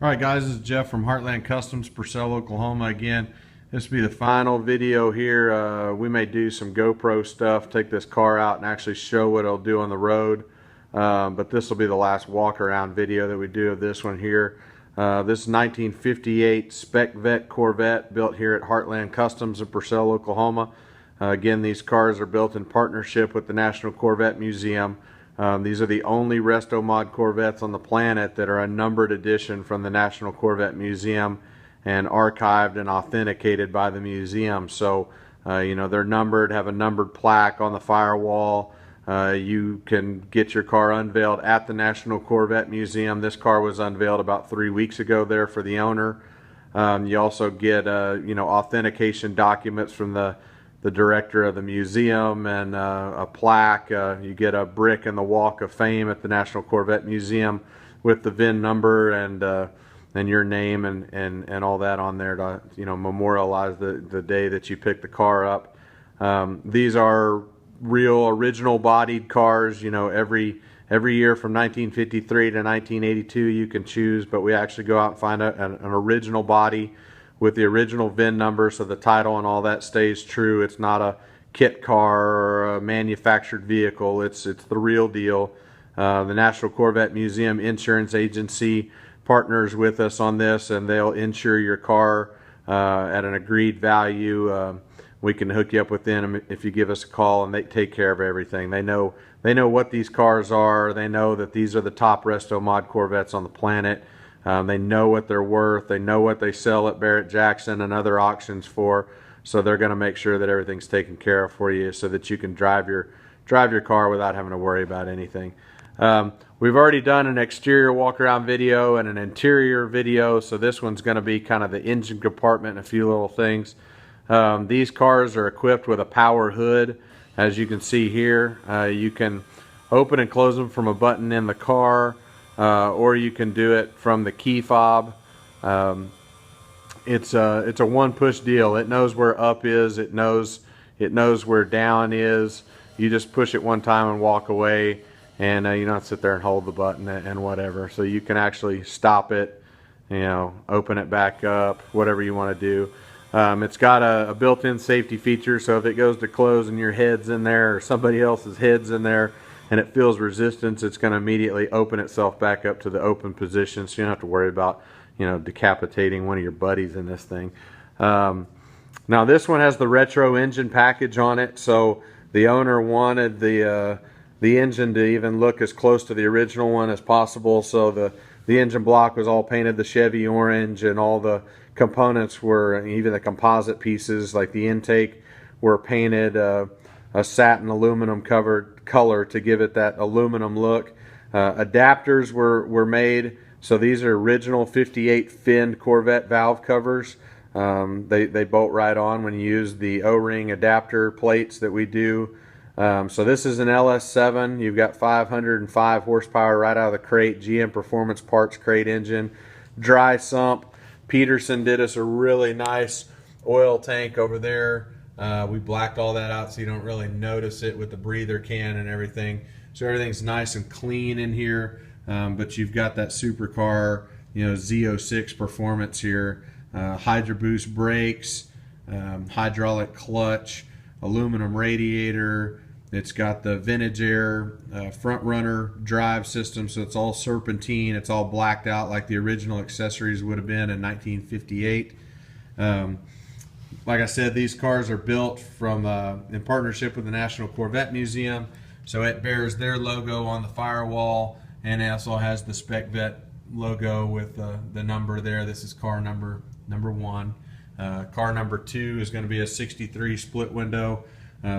All right, guys, this is Jeff from Heartland Customs, Purcell, Oklahoma. Again, this will be the final video here. We may do some GoPro stuff, take this car out and actually show what it'll do on the road. But this will be the last walk around video that we do of this one here. This is 1958 SPECVETTE Corvette built here at Heartland Customs in Purcell, Oklahoma. Again, these cars are built in partnership with the National Corvette Museum. These are the only resto mod Corvettes on the planet that are a numbered edition from the National Corvette Museum and archived and authenticated by the museum. So, you know, they're numbered, have a numbered plaque on the firewall. You can get your car unveiled at the National Corvette Museum. This car was unveiled about 3 weeks ago there for the owner. You also get, you know, authentication documents from the director of the museum and a plaque. You get a brick in the Walk of Fame at the National Corvette Museum with the VIN number and your name and all that on there to, you know, memorialize the day that you picked the car up. These are real original bodied cars. You know, every year from 1953 to 1982 you can choose, but we actually go out and find an original body with the original VIN number, so the title and all that stays true. It's not a kit car or a manufactured vehicle. It's the real deal. The National Corvette Museum Insurance Agency partners with us on this, and they'll insure your car at an agreed value. We can hook you up with them if you give us a call, and they take care of everything. They know what these cars are. They know that these are the top resto mod Corvettes on the planet. They know what they're worth. They know what they sell at Barrett-Jackson and other auctions for. So they're going to make sure that everything's taken care of for you, so that you can drive your car without having to worry about anything. We've already done an exterior walk around video and an interior video, so this one's going to be kind of the engine compartment and a few little things. These cars are equipped with a power hood, as you can see here. You can open and close them from a button in the car. Or you can do it from the key fob. It's a one push deal. It knows where up is. It knows where down is. You just push it one time and walk away, and you don't sit there and hold the button and whatever. So you can actually stop it, you know, open it back up, whatever you want to do. It's got a built-in safety feature, so if it goes to close and your head's in there or somebody else's head's in there and it feels resistance, it's going to immediately open itself back up to the open position, so you don't have to worry about, you know, decapitating one of your buddies in this thing. Now this one has the retro engine package on it, so the owner wanted the engine to even look as close to the original one as possible. So the engine block was all painted the Chevy orange, and all the components were, even the composite pieces like the intake, were painted a satin aluminum covered color to give it that aluminum look. Adapters were made, so these are original 58 finned Corvette valve covers. They bolt right on when you use the O-ring adapter plates that we do. So this is an LS7. You've got 505 horsepower right out of the crate, GM Performance Parts crate engine, dry sump. Peterson did us a really nice oil tank over there. We blacked all that out so you don't really notice it with the breather can and everything. So everything's nice and clean in here, but you've got that supercar, you know, Z06 performance here. Hydro Boost brakes, hydraulic clutch, aluminum radiator. It's got the vintage air front runner drive system, so it's all serpentine. It's all blacked out like the original accessories would have been in 1958. Like I said, these cars are built from in partnership with the National Corvette Museum, so it bears their logo on the firewall, and it also has the SPECVETTE logo with the number there. This is car number 1. Car number 2 is going to be a 63 split window,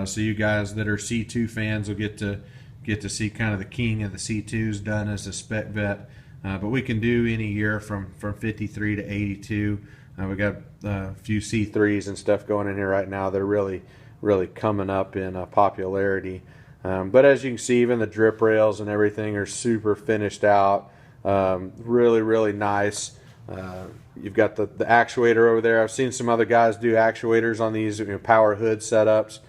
so you guys that are C2 fans will get to see kind of the king of the C2s done as a SPECVETTE. But we can do any year from 53 to 82. We got a few C3s and stuff going in here right now. They're really coming up in popularity. But as you can see, even the drip rails and everything are super finished out. Really nice. You've got the actuator over there. I've seen some other guys do actuators on these, you know, power hood setups,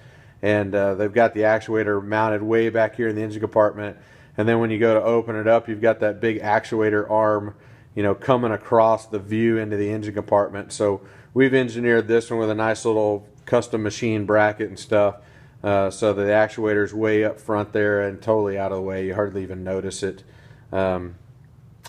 and they've got the actuator mounted way back here in the engine compartment. And then when you go to open it up, you've got that big actuator arm you know, coming across the view into the engine compartment. So we've engineered this one with a nice little custom machine bracket and stuff, so that the actuator's way up front there and totally out of the way. You hardly even notice it.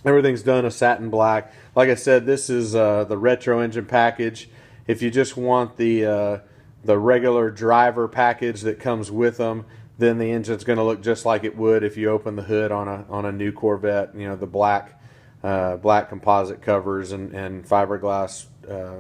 Everything's done a satin black. Like I said, this is the retro engine package. If you just want the regular driver package that comes with them, then the engine's going to look just like it would if you open the hood on a new Corvette. You know, the black composite covers and fiberglass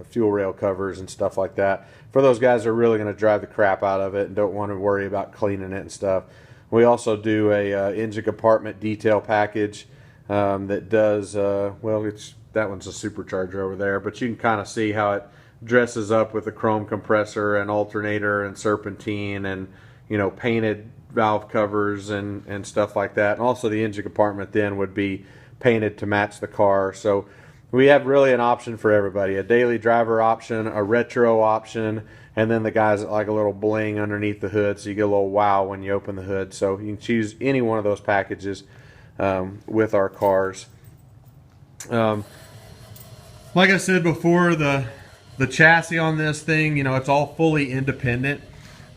fuel rail covers and stuff like that. For those guys that are really going to drive the crap out of it and don't want to worry about cleaning it and stuff. We also do a engine compartment detail package that does, well, that one's a supercharger over there, but you can kind of see how it dresses up with a chrome compressor and alternator and serpentine and, you know, painted valve covers and stuff like that. And also the engine compartment then would be painted to match the car. So we have really an option for everybody: a daily driver option, a retro option, and then the guys that like a little bling underneath the hood, so you get a little wow when you open the hood. So you can choose any one of those packages with our cars. Like I said before, the chassis on this thing, you know, it's all fully independent.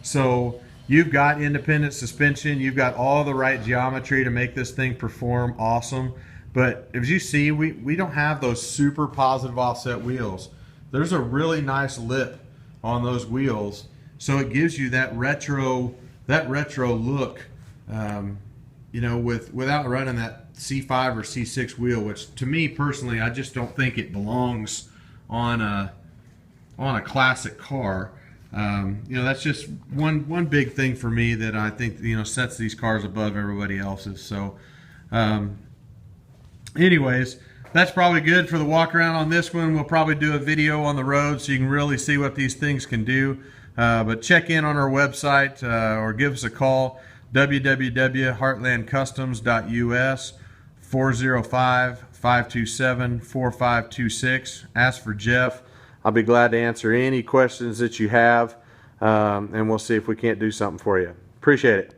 So you've got independent suspension, you've got all the right geometry to make this thing perform awesome. But as you see, we don't have those super positive offset wheels. There's a really nice lip on those wheels, so it gives you that retro look, you know, without running that C5 or C6 wheel, which to me personally, I just don't think it belongs on a classic car. You know, that's just one big thing for me that I think, you know, sets these cars above everybody else's. So anyways, that's probably good for the walk around on this one. We'll probably do a video on the road so you can really see what these things can do. But check in on our website or give us a call, www.heartlandcustoms.us, 405-527-4526. Ask for Jeff. I'll be glad to answer any questions that you have, and we'll see if we can't do something for you. Appreciate it.